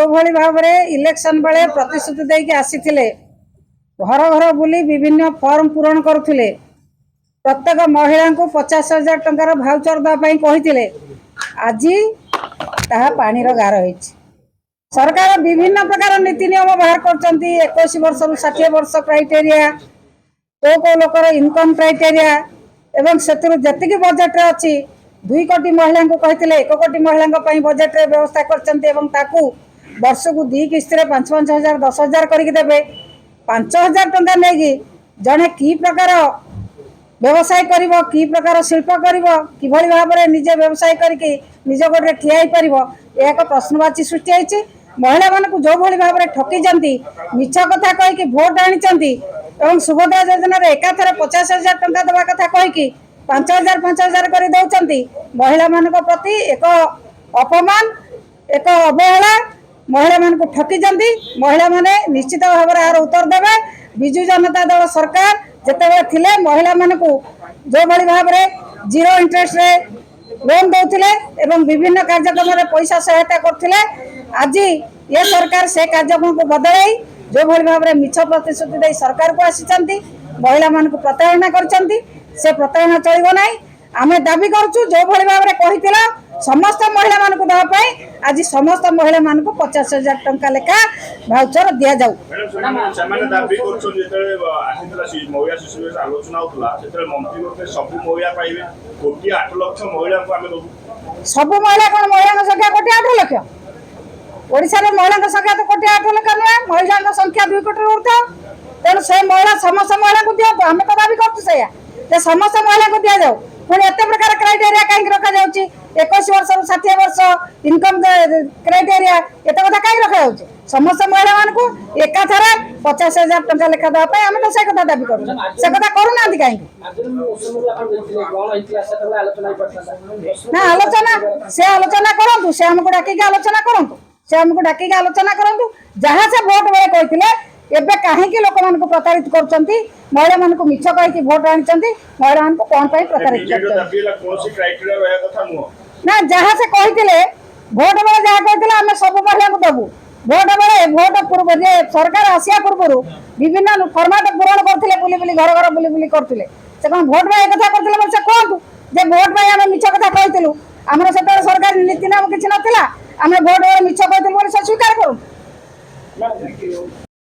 भली भाव में इलेक्शन बेले प्रतिश्रुति देके आसीथिले घर घर बुली विभिन्न फॉर्म पूरण करुथिले प्रत्येक महिला को 50,000 टंकार भाउचर देवाई कही आज ताहा पानीर गार होइछि। सरकार विभिन्न प्रकार नीति नियम बाहर कर 21 वर्ष रु 60 वर्ष क्राइटेरिया को लोकर इनकम क्राइटेरिया एवं से जी बजेट अच्छी 2 कोटी महिला को कहते 1 कोटी महिला बजेट रे व्यवस्था कर वर्ष को 2 किस्त 5-5 हजार 10,000 करके देवे 5,000 टंका नहीं जड़े कि प्रकार व्यवसाय करिवो कि प्रकार शिल्प करिवो किभली भाव में निजे व्यवसाय करके निज गोटे ठिया पार यह एक प्रश्नवाची सृष्टि होती। महिला मान जो भली भाव में ठकी मिछ कथा कहीकि भोट आनी और सुभद्रा योजना एकाथर 50,000 टंका देवा कथा कहीकि 5,000 कर दौरान महिला मान प्रति एक अपमान एक अवहेला महिला मान ठकी महिला माने निश्चित भाव में यार उत्तर देवे। विजु जनता दल सरकार जिते थिले महिला मान को जो भली भाव में 0 इंटरेस्ट रे लोन दौले एवं विभिन्न कार्यक्रम में पैसा सहायता करते आज ये सरकार से कार्यक्रम को बदलाई जो भली भाव में मिछ प्रतिश्रुति दे सरकार को आसी महिला मान को प्रताड़ना कर प्रताड़ना चलो ना। आम दाबी करुँ जो भली भाव में कही समस्त महिला मान को देवाई आज समस्त महिला मान को 50,000 टंका लेखा भाउचर दि जाऊ। सब महिला कौन महिला संख्या 1,08,00,000 ओडिशा रे महिला संख्या तो 1,08,00,000 नुहे महिला संख्या 2 कोटी उठा तेणु से महिला समस्त महिला को दिया आम तो दाबी कर समस्त महिला को दि जाऊ पुणी एत प्रकार क्राइटेरिया कहीं रखा जा 21 वर्ष 60 वर्ष इनकम क्राइटेरिया एत कथा कहीं रखा जा समस्त महिला मान को एकाथर 50,000 टंका लेखा देवाई आम तो से कथा दाबी कर से कथा करूना कहीं ना आलोचना से आलोचना करूँ से आमको डाक आलोचना करूँ से आमको डाक आलोचना करूँ जहाँ से भोट बेले कहते एबे कहीं लोक मान को प्रताड़ित कर महिला मान को मिछ कहीं भोट आनी महिला मान को कौन प्रताड़ित ना जहाँ से कहते भोट बेले जहाँ कहते आम सब महिला को देवु भोट बेले भोट पूर्व सरकार आसिया पूर्व विभिन्न फर्माट पूरण करते बुली बुली घर घर बुली बुली करते से कौन भोट में कथा करते से कहतु जे भोट में आम मिछ कथा कहलु आमर से सरकार नीति नियम किसी नाला आम भोट बेले मिछ कहलु स्वीकार करूँ।